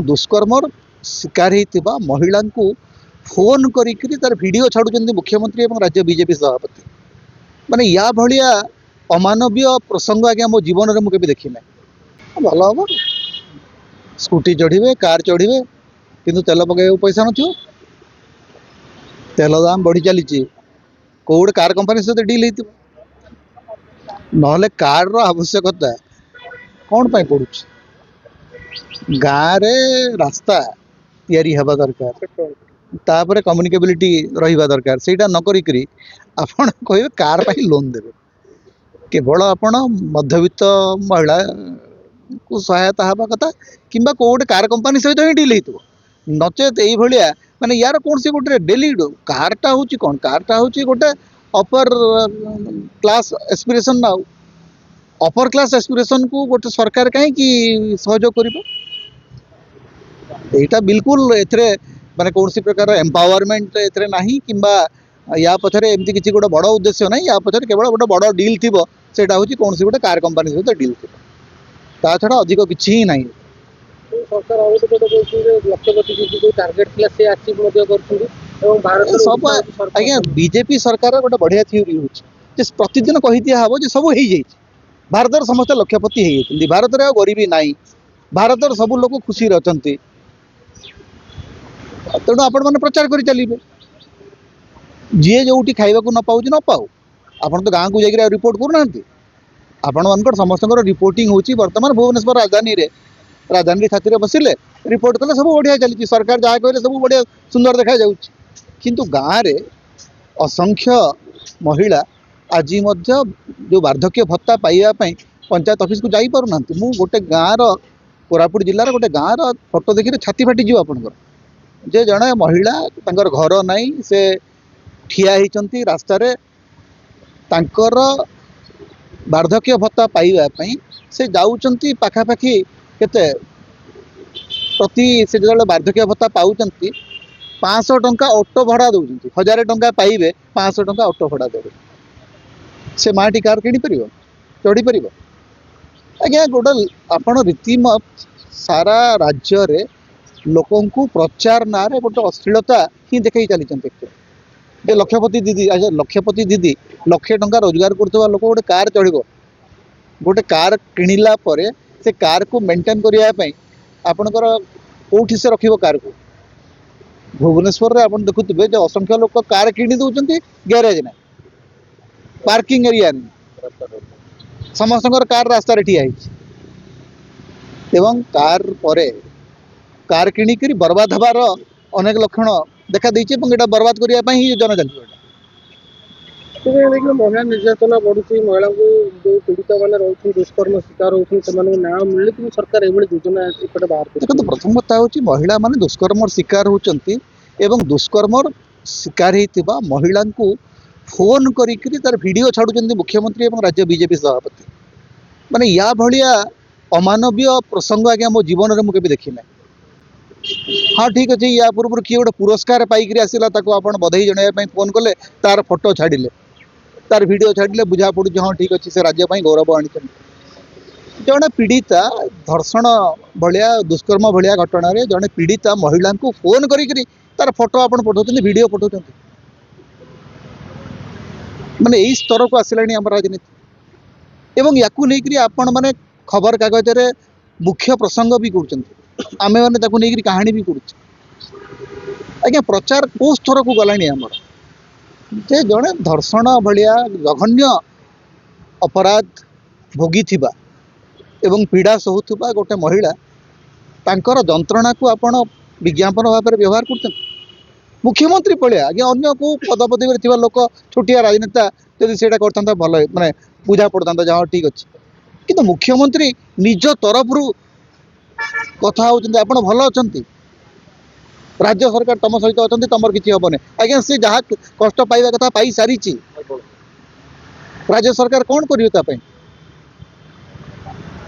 दुष्कर्मर शिकार होता महिला को फोन करी तार वीडियो छाड़ुंट मुख्यमंत्री और राज्य बीजेपी सभापति माने या भलिया अमानवीय प्रसंग आज्ञा मो जीवन में मुझे देखी ना भल हम स्कूटी चढ़े कार चढ़े किंतु तेल पकड़ पैसा न तेल दाम बढ़ी चली कौटे कार कंपनी सहित डील ना कार आवश्यकता कौन पाई पड़ू गाँव रे रास्ता तैयारी हवा दरकार तापर कम्युनिकेबिलिटी रहिबा दरकार सेटा न करी आपण कहे कार पाई लोन देवे केवल आपण मध्यवित्त महिला को सहायता हवा कथा किंबा कोटे कार कंपनी सहित ही डील हो नचेत ये माने यार कौन से गोटे डेली कारटा हूँ कौन कारटा हूँ गोटे अपर क्लास एस्पिरेशन ना अपर क्लास एस्पिरेशन को गोटे सरकार कहीं सहयोग कर बिल्कुल एथरे माने कौन सी प्रकार एम्पावरमेंट एथरे नहीं किंबा या पछरे एमती किसी गोटे बड़ उद्देश्य ना या पछरे केवल गोटे बड़ डील थी सेटा हूँ कौन सी गोटे कार कंपनी सहित डील थी ता छड़ा अधिक किसी ही नहीं सरकार लक्ष्यपति टार्गेट सब आज्ञा बीजेपी सरकार गोटे बढ़िया थ्योरी हो प्रतिदिन कही दिया हम सब हो भारत समस्त लक्ष्यपति होती भारत में गरीबी नाई भारत सब लोग खुशी अच्छा तेणु आपण मैंने प्रचार कर चलिए जी जो खावा न पाऊँ न पाऊ आपड़ तो गाँव को जाकर रिपोर्ट करूना आपण मान समस्त रिपोर्टिंग होची बर्तमान भुवनेश्वर राजधानी छाती बसिले रिपोर्ट कले सब बढ़िया चली सरकार जहाँ कहले सब बढ़िया सुंदर देखा किंतु गाँव में असंख्य महिला आज जो वार्धक्य भत्ता पाइबापी पंचायत ऑफिस को जाई पारना मु गोटे गाँव कोरापुट जिलार गोटे गाँव फोटो देखिए छाती फाटी जीव आपंकर जे जड़े महिला तांकर घर नाई से ठिया होती रास्तार तांकर वार्धक्य भत्ता पाइबापी से जाऊँच पाखापाखि केते प्रति से जो वार्धक्य भत्ता पाँच 500 टंका ऑटो भड़ा दौरान 1000 टंका पाइबे 500 टंका ऑटो भड़ा देवे से माटी कार किणी पार चढ़ी पार आज्ञा गोटे आपण रीतिमत सारा राज्य रे लोकों को प्रचार ना रे गोटे अश्लीलता ही देखई चली लक्षपति दीदी अच्छा लक्षपति दीदी लक्षे टंका रोजगार करथबा लोक गोटे कार चढ़ो गोटे कार किणिला परे से कार को मेंटेन करने आपणकर कौटी से रखिबो कार को भुवनेश्वर रे आपण देखुथिबे जे असंख्य लोक कार किणी दउचंती गैरेज ना पार्किंग एरिया समस्त कार रास्ता ठिया एवं कार परे कार किणिक बर्बाद हबार अनेक लक्षण देखा देइछे एटा बर्बाद करने ही योजना चलती महिला निर्यातना बढ़ुची महिला को जो पीड़ित मैंने रोच दुष्कर्म शिकार होती ना मिले कि सरकार ये योजना बाहर देखो प्रथम कथा हूँ महिला माने दुष्कर्म शिकार होती दुष्कर्म शिकार होता महिला को फोन करी तार वीडियो छाड़ुंट मुख्यमंत्री और राज्य बीजेपी सभापति माने या भलिया अमानवीय प्रसंग आज्ञा मो जीवन में मुझे देखी ना हाँ ठीक अच्छे या पूर्व किए गोटे पुरस्कार पाइक आसला आप बधाई जन फोन कले तार फोटो छाड़िले तार वीडियो छाड़िले बुझा पड़ू हाँ ठीक अच्छे से राज्य गौरव आनी जड़े पीड़िता धर्षण भाया दुष्कर्म भाया घटना जड़े पीड़िता महिला को फोन करी तार फोटो आप पठाते वीडियो पठाते माने यही स्तर को आसला आम राजनीति एवं या आपण मैंने खबर कागज रे मुख्य प्रसंग भी कर आमे मैंने नहीं कहानी भी कर आज्ञा प्रचार कौ स्तर को गलानी आमर जे जड़े धर्षण भाया जघन्य अपराध भोगी थिबा एवं पीड़ा सहूथुबा गोटे महिला तांकर जंत्रणा को आपण विज्ञापन भाव में व्यवहार करते मुख्यमंत्री पलिया आज्ञा अन्य को पदपदवी में लोक छोटिया राजनेता जब से करता भल माने बुझा पड़ता जहाँ ठीक अच्छे किंतु मुख्यमंत्री निज तरफ कथा होती आप भल अच्छा राज्य सरकार तुम सहित अच्छा तुम किसी हेनी आज्ञा सी जहाँ कष्ट पाइबा कथा पाई सारी राज्य सरकार कौन करें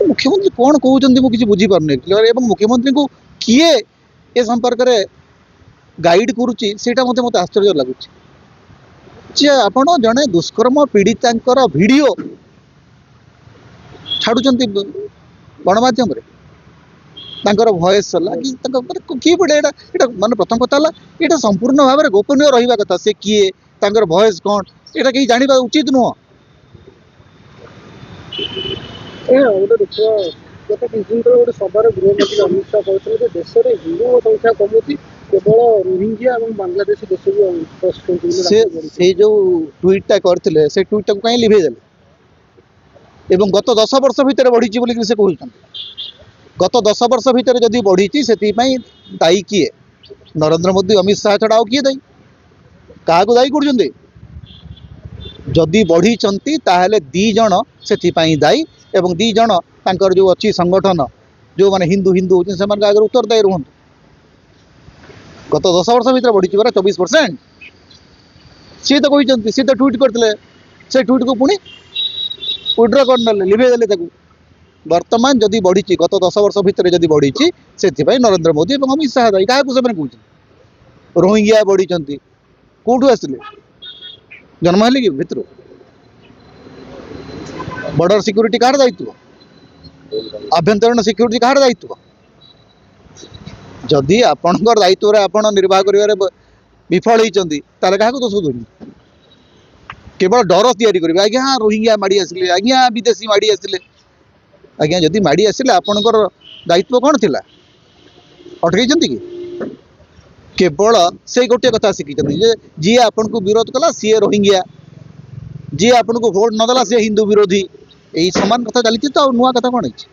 मुख्यमंत्री कौन कहते मुझे बुझीपार एवं मुख्यमंत्री को किए ए संपर्क में गाइड करुच्ची मत आश्चर्य लगुच आप जड़े दुष्कर्म पीड़िता वीडियो छाड़ुंट गणमाध्यम ତାଙ୍କର ଭଏସ୍ ହେଲା କି ତାଙ୍କ ମାନେ କିଏ ପଟେ ଏଇଟା ମାନେ ପ୍ରଥମ କଥା ହେଲା ଏଇଟା ସମ୍ପୂର୍ଣ୍ଣ ଭାବରେ ଗୋପନୀୟ ରହିବା କଥା। ସେ କିଏ, ତାଙ୍କର ଭଏସ୍ କ'ଣ, ଏଇଟା କେହି ଜାଣିବା ଉଚିତ ନୁହଁ। ଗୋଟେ ଦେଖିବା ଗତ କିଛି ଦିନ ତଳେ ଗୋଟେ ସଭାରେ ଗୃହମନ୍ତ୍ରୀ ଅମିତ ଶାହ କହିଥିଲେ ଯେ ଦେଶରେ ହିନ୍ଦୁଙ୍କ ସଂଖ୍ୟା କମୁଛି, କେବଳ ରୋହିଙ୍ଗ୍ୟା ଏବଂ ବାଂଲାଦେଶୀ ଦେଶକୁ ପଶୁଛନ୍ତି ବୋଲି ସେ ତାଙ୍କୁ ବଢୁଛି। ସେଇ ଯୋଉ ଟ୍ୱିଟ୍ଟା କରିଥିଲେ ସେ ଟ୍ୱିଟ୍ଟାକୁ କାହିଁ ଲିଭେଇ ଦେଲେ ଏବଂ ଗତ 10 ବର୍ଷ ଭିତରେ ବଢ଼ିଛି ବୋଲି ସେ କହୁଛନ୍ତି। ଗତ 10 ବର୍ଷ ଭିତରେ ଯଦି ବଢ଼ିଛି ସେଥିପାଇଁ ଦାୟୀ କିଏ? ନରେନ୍ଦ୍ର ମୋଦି ଅମିତ ଶାହ ଛଡ଼ା ଆଉ କିଏ ଦାୟୀ? କାହାକୁ ଦାୟୀ କରୁଛନ୍ତି? ଯଦି ବଢ଼ିଛନ୍ତି ତାହେଲେ 2 ଜଣ ସେଥିପାଇଁ ଦାୟୀ ଏବଂ 2 ଜଣ ତାଙ୍କର ଯେଉଁ ଅଛି ସଂଗଠନ ଯେଉଁମାନେ ହିନ୍ଦୁ ହେଉଛନ୍ତି ସେମାନଙ୍କ ଆଗରେ ଉତ୍ତରଦାୟୀ ରୁହନ୍ତୁ। ଗତ 10 ବର୍ଷ ଭିତରେ ବଢ଼ିଛି ପରା 24%। ସିଏ ତ କହିଛନ୍ତି, ସିଏ ତ ଟ୍ୱିଟ୍ କରିଥିଲେ, ସେ ଟ୍ୱିଟ୍କୁ ପୁଣି ୱିଡ୍ର କରିନେଲେ, ଲିଭେଇ ଦେଲେ ତାକୁ। ବର୍ତ୍ତମାନ ଯଦି ବଢ଼ିଛି ଗତ 10 ବର୍ଷ ଭିତରେ ଯଦି ବଢ଼ିଛି ସେଥିପାଇଁ ନରେନ୍ଦ୍ର ମୋଦି ଏବଂ ଅମିତ ଶାହ ଦାୟୀ। କାହାକୁ ସେମାନେ କହୁଛନ୍ତି? ରୋହିଙ୍ଗ୍ୟା ବଢ଼ିଛନ୍ତି, କେଉଁଠୁ ଆସିଲେ? ଜନ୍ମ ହେଲେ କି ଭିତରୁ? ବର୍ଡର ସିକ୍ୟୁରିଟି କାହାର ଦାୟିତ୍ୱ? ଆଭ୍ୟନ୍ତରୀଣ ସିକ୍ୟୁରିଟି କାହାର ଦାୟିତ୍ୱ? ଯଦି ଆପଣଙ୍କର ଦାୟିତ୍ୱରେ ଆପଣ ନିର୍ବାହ କରିବାରେ ବିଫଳ ହେଇଛନ୍ତି ତାହେଲେ କାହାକୁ ଦୋଷ ଦେବି? କେବଳ ଡର ତିଆରି କରିବେ, ଆଜ୍ଞା ରୋହିଙ୍ଗ୍ୟା ମାଡ଼ି ଆସିଲେ, ଆଜ୍ଞା ବିଦେଶୀ ମାଡ଼ି ଆସିଲେ। ଆଜ୍ଞା ଯଦି ମାଡ଼ି ଆସିଲେ ଆପଣଙ୍କର ଦାୟିତ୍ୱ କ'ଣ ଥିଲା? ଅଟକେଇଛନ୍ତି କି? କେବଳ ସେଇ ଗୋଟିଏ କଥା ଶିଖିଛନ୍ତି ଯେ ଯିଏ ଆପଣଙ୍କୁ ବିରୋଧ କଲା ସିଏ ରୋହିଙ୍ଗ୍ୟା, ଯିଏ ଆପଣଙ୍କୁ ଭୋଟ ନଦେଲା ସିଏ ହିନ୍ଦୁ ବିରୋଧୀ। ଏଇ ସମାନ କଥା ଚାଲିଛି ତ, ଆଉ ନୂଆ କଥା କ'ଣ ହେଇଛି?